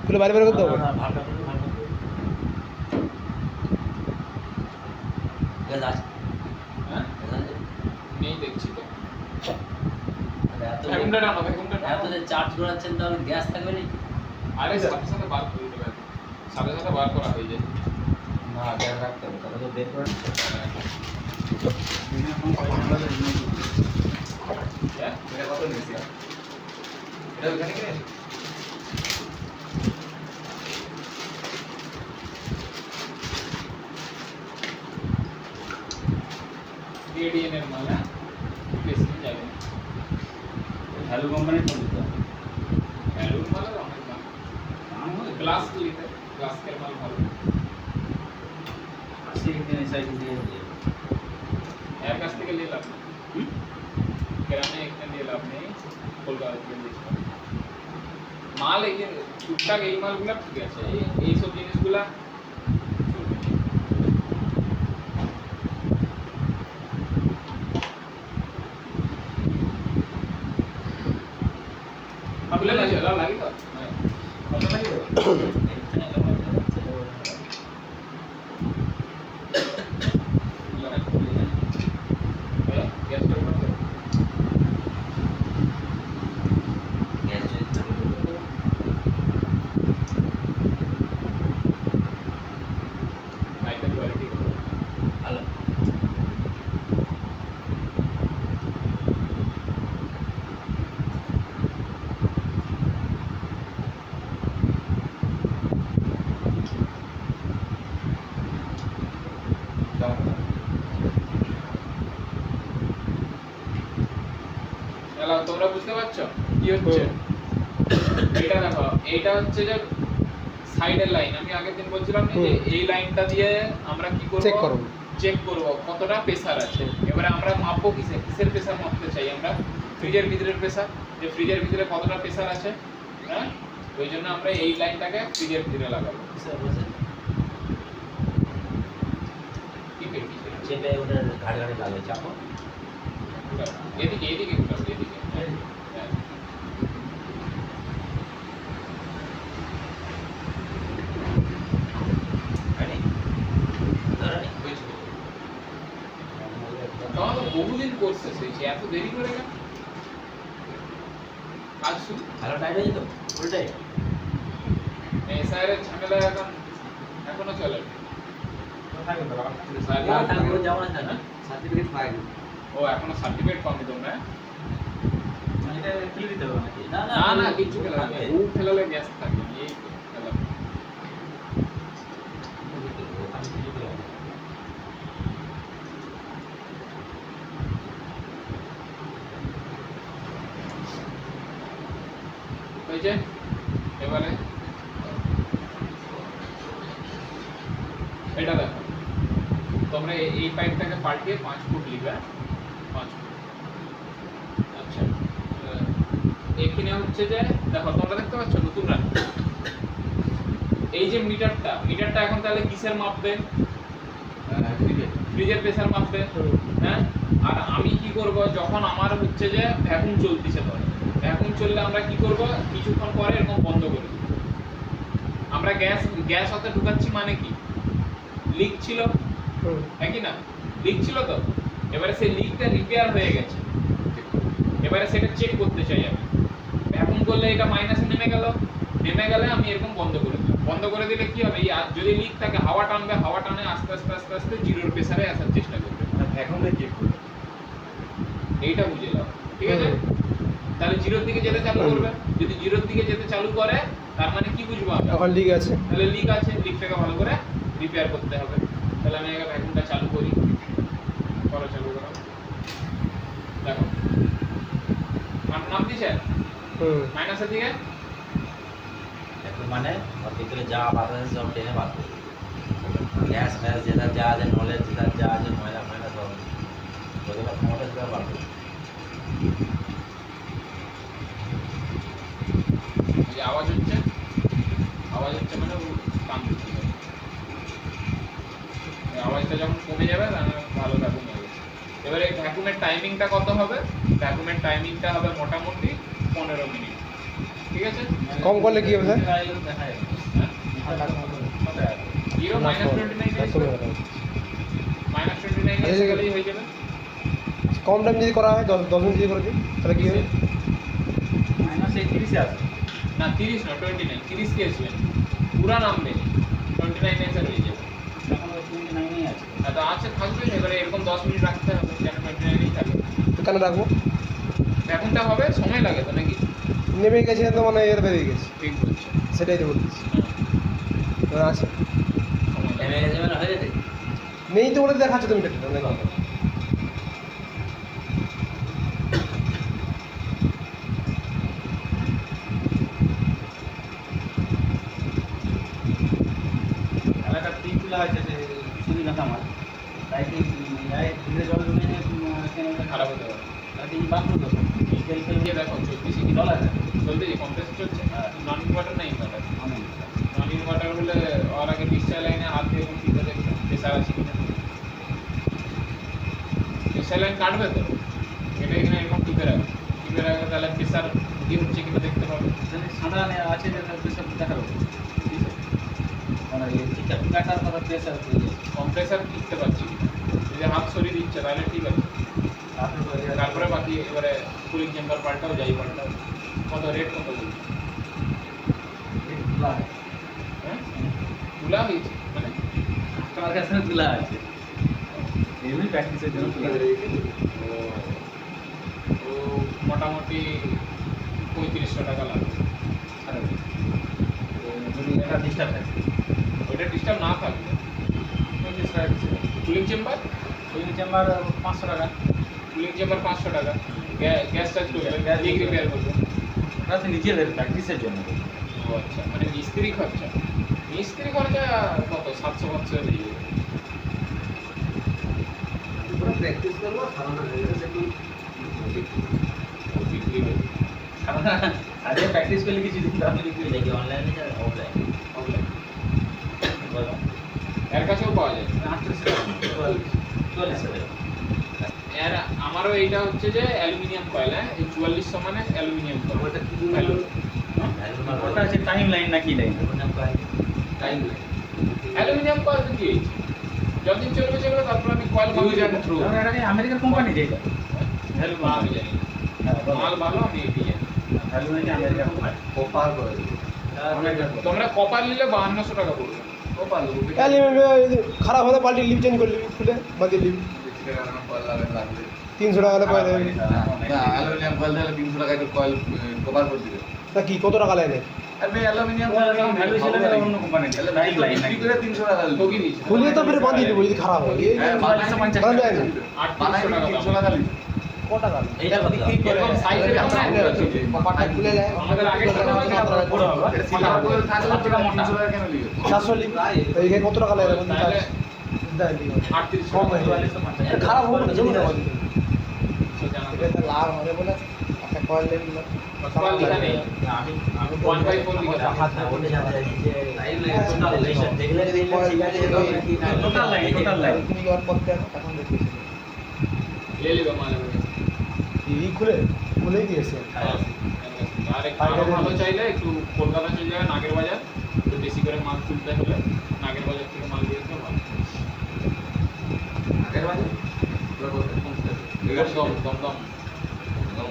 খুলে বাইরে বের করতে হবে। নেই দেখছি তো। এত যে চার্জ করাচ্ছেন তাহলে গ্যাস থাকবে না? আরে সাথে সাথে বার করে দেবেন, সাথে সাথে বার করা হয়ে যায়। না গ্যাস রাখতে হবে, তাহলে তো বের করে এটা কত নিয়েছি? এটা ওখানে কিনে এডিএন এর মাল না, বেশি যাবে না। হ্যালো কোম্পানির ফোন দিতে ভ্যালু মাল আর অনেক মাল, গ্লাস লিতে গ্লাস এর মাল ভালো। সেই দিন সাইজ দিয়ে দিয়ে এর কাছ থেকে নিয়ে লাভ নেই, গ্রামে একটা নিয়ে লাভ নেই, কলকাতা থেকে নিয়ে মাল। এই যে টুকটাক এই মালগুলো ঠিক আছে, এই সব জিনিসগুলা চলবে না। আপনি লাগে লাগে তো কত লাগে তো গ্যাস করতে গ্যাস যদি লাইটের কোয়ালিটি ভালো এলা তোমরা বুঝতে পারছো কি হচ্ছে? এটা দেখো, এইটা হচ্ছে যে সাইডের লাইন। আমি আগের দিন বলছিলাম না যে এই লাইনটা দিয়ে আমরা কি করব, চেক করব কতটা প্রেসার আছে। এবারে আমরা মাপবো কিসের প্রেসার মাপতে চাই আমরা? ফ্রিজের ভিতরের প্রেসার, যে ফ্রিজের ভিতরে কতটা প্রেসার আছে। হ্যাঁ, ওই জন্য আমরা এই লাইনটাকে ফ্রিজের ভিতরে লাগাবো। স্যার বলছেন চেপে ওটা ঘাড়ে ঘাড়ে লাগবে চাপো এদিকে এদিকে ঘুরাবো, এদিকে। হ্যাঁ, হয়নি ধরেনি বুঝছো? তোমার তো বহুদিন কোর্স শেষ হয়েছে, এত দেরি করে কেন? আজ শুধু ভালো টাইট হয়ে যেত উল্টাই এসআইয়ের ঝামেলা এখনো চলে। যেমন আছে না সার্টিফিকেট পাইনি ও এখনো সার্টিফিকেট পাওনি তোমরা? এটা খুলে দিতে হবে নাকি? না না না, কিছু খেলা নেই, ও খেলালে গ্যাস থাকে এই খেলা। হয়েছে? এবারে এটা দেখো, তোমরা এই পাইপটাকে পাল্টিয়ে 5 ফুট লিখবে। 5 ফুট। আচ্ছা, এখানে হচ্ছে যে দেখো, তোমরা দেখতে পাচ্ছ নতুন রাখো, এই যে মিটারটা এখন তাহলে কিসের মাপবে? ফ্রিজের প্রেসার মাপবে। হ্যাঁ, আর আমি কি করব, যখন আমার হচ্ছে যে ভ্যাকুম চলতেছে, ধরো ভ্যাকুম চললে আমরা কি করব, কিছুক্ষণ পরে এরকম বন্ধ করে দেব। আমরা গ্যাস হতে ঢুকাচ্ছি মানে কি, লিক ছিল, একই না, লিক ছিল তো। এবারে সেই লিকটা রিপেয়ার হয়ে গেছে, এবারে সেটা চেক করতে চাই আমি। ভ্যাকুম করলে এটা মাইনাসে নেমে গেলে আমি এরকম বন্ধ করে দিলাম। বন্ধ করে দিলে কি হবে, যদি লিক থাকে হাওয়া টানবে, হাওয়া টানে আস্তে আস্তে আস্তে আস্তে জিরোর প্রেসারে আসার চেষ্টা করবে। ভ্যাকুমটা চেক করবে, এইটা বুঝে নাও, ঠিক আছে? তাহলে জিরোর দিকে যেতে চালু করবে, যদি জিরোর দিকে যেতে চালু করে তার মানে কি বুঝবো আমরা, এখন লিক আছে। তাহলে লিক আছে, লিকটাকে ভালো করে রিপেয়ার করতে হবে। তাহলে আমি আগে ভ্যাকুমটা চালু করি, পরে চালু করো। দেখো নাম দিছে মাইনাসের দিকে, এখন মানে ওর ভিতরে যা বাতাস আছে সব টেনে বার করবে গ্যাস ফ্যাস যেটা যা আছে নলেজ যেটা যা আছে ময়লা ময়লা সব ওগুলো ক্ষমতা সেটা বার করবে। যে আওয়াজ হচ্ছে মানে ও কাম দিচ্ছে। আওয়াজটা যখন কমে যাবে তাহলে ভালো ভ্যাকুম হয়ে গেছে। ভ্যাকুমের টাইমিংটা কত হবে? ভ্যাকুমের টাইমিংটা হবে মোটামুটি 15 মিনিট। ঠিক আছে? কম করলে কি হবে স্যার? দেখা যাবে হ্যাঁ? কত আছে? 0 -29 -29 গেলেই হয়ে যাবে। কম টাইম যদি করা হয় 10 মিনিট যদি করে দিই তাহলে কি হবে? -31 আছে। না 30 না 29, 30 কি আসবে? পুরা নামবে 29 এসে হয়ে যাবে। এখন 29 আছে। তো আছে থাকবে, এবারে এরকম 10 মিনিট রাখতে হবে যেন 29 থাকে। তো কেন রাখবো? এখনটা হবে, সময় লাগে তো নাকি? নেমে গেছে তো মানে এর বেরিয়ে গেছে, ঠিক বলছে। সেটাই তো বলতেছি। আছে সময় লাগে। নেমে গেছে মানে হয়ে যেতে। নেই তো বলে দেখাচ্ছে তুমি দেখো। একটা টিপ তোলা হয়েছে যে সুবিধা আমার তাই কি ধীরে জল জমে খারাপ হতে পারে। তাই বাথরুম তো তেল ফেল দিয়ে দেখো চলতেছে কি জল আছে চলতে যে কম্প্রেস চলছে, হ্যাঁ। নন ইনভার্টার না ইনভার্টার? অনেক নন ইনভার্টার হলে ওর আগে ডিসচার্জ লাইনে হাত দিয়ে এরকম টিপে দেখবে প্রেসার আছে কিনা। ডিসচার্জ লাইন কাটবে তো, এটা এখানে এরকম টিপে রাখবে, টিপে রাখবে তাহলে প্রেসার কি হচ্ছে কিনা দেখতে পাবে। সাদা আছে যে প্রেসার দেখা যাবে মানে এই টিকাটার পর প্রেসার কম্প্রেসার টিকতে পারছি কিনা, যদি হাত সরিয়ে দিচ্ছে তাহলে ঠিক আছে। তারপরে বাকি এবারে কুলিং চেম্বার পাল্টাও যাই পাল্টাও। কত রেট কত বলছি? হ্যাঁ তুলা হয়েছে মানে আমার কাছে তুলা আছে এমনি প্র্যাকটিসের জন্য তুলা তো মোটামুটি 3500 টাকা লাগবে। যদি এটা ডিস্টার্ব থাকে ওইটা ডিস্টার্ব না থাকবে 35 টাকা কুলিং চেম্বার। ওই চেম্বার 500 টাকা কুলিং চেম্বার 500 টাকা। গ্যাস চার্জ করবে, লিক রিপেয়ার করবে। ওটা তো নিজেদের প্র্যাকটিসের জন্য ও আচ্ছা, মানে মিস্ত্রি খরচা। মিস্ত্রি খরচা কত? 700 হয়ে যাবে। পুরো প্র্যাকটিস করবো ধারণা হয়ে গেছে একটু বিক্রি হবে আগে প্র্যাকটিস করলে কিছু দিন তাহলে বিক্রি হয়ে যায় কি অনলাইনে না অফলাইন অনলাইন। বলো এর কাছেও পাওয়া যায়। 44 টাকা এর আমারও এইটা হচ্ছে যে অ্যালুমিনিয়াম কয়েল। হ্যাঁ, এই 4400 মানে অ্যালুমিনিয়াম কয়েল। ওটা কি দিন ওটা আছে টাইম লাইন নাকি লাইন টাইম লাগে। অ্যালুমিনিয়াম কয়েল তো কি হয়েছে? যতদিন চলবে চলবে, তারপর আমি কয়েল ভালো জানি থ্রু। কারণ এটা কি আমেরিকার কোম্পানি যেটা ভ্যালু আমি জানি হ্যাঁ মাল ভালো, আমি এটি জানি। ভ্যালু নাকি আমেরিকার কোম্পানি কপার করে তোমরা কপার নিলে 5200 টাকা পড়বে। কপার খারাপ হলে পাল্টি লিভ চেঞ্জ করলি, খুলে বাকি লিভ কয়েল লাগবে 300 টাকা হলে পাওয়া যাবে। না অ্যালুমিনিয়াম কয়েল দিলে 300 টাকা একটু কয়েল কভার করে দিবে তা কি কত টাকা লাগে? আর ভাই অ্যালুমিনিয়াম ভ্যালু ছিল না অন্য কোম্পানি টাইম লাইন নাকি বিক্রি করে 300 টাকা ঠকি দিয়েছে। খুলিয়ে তো ফের বাঁধিয়ে দেবো যদি খারাপ হয়। হ্যাঁ, বাঁধা যায় না। 3800 টাকা 300 দাম। টাকা লিখে ক টাকা? এইটা কত এরকম সাইজের দাম না, কপারটা খুলে যায়। আমাদের আগে ছিল না, বড় হবে এটা সিলভার কয়েল থাকলে টাকা মোটা 300 টাকা কেন লিখে 400 লিভ। তো এইখানে কত টাকা লাগে? তাহলে দেয় লিভ। 3800 কম হয়ে টাকা। যায়। এটা খারাপ হবে না, জমি না বাঁধি। তো জানা এটা তো লাভ হবে বলে একটা কয়েল নেই না। কয়েল লেখা নেই। আমি 1/4 লিখে দাও। হাত না ওটা জানতে চাই যে লাইভ লাইন টোটাল রিলেশন দেখলে ঠিক আছে টোটাল লাইন তুমি আর করতে আসো তখন দেখি। ले लेगा माले में। এই খুলেই দিয়েছে। আর একটু ভালো চাইলে একটু কলকাতা চলে যাবে, নাগের বাজার। একটু বেশি করে মাল তুলতে হলে নাগের বাজার থেকে মাল দিয়ে দিতে ভালো। আগের বাজে দম দম দম।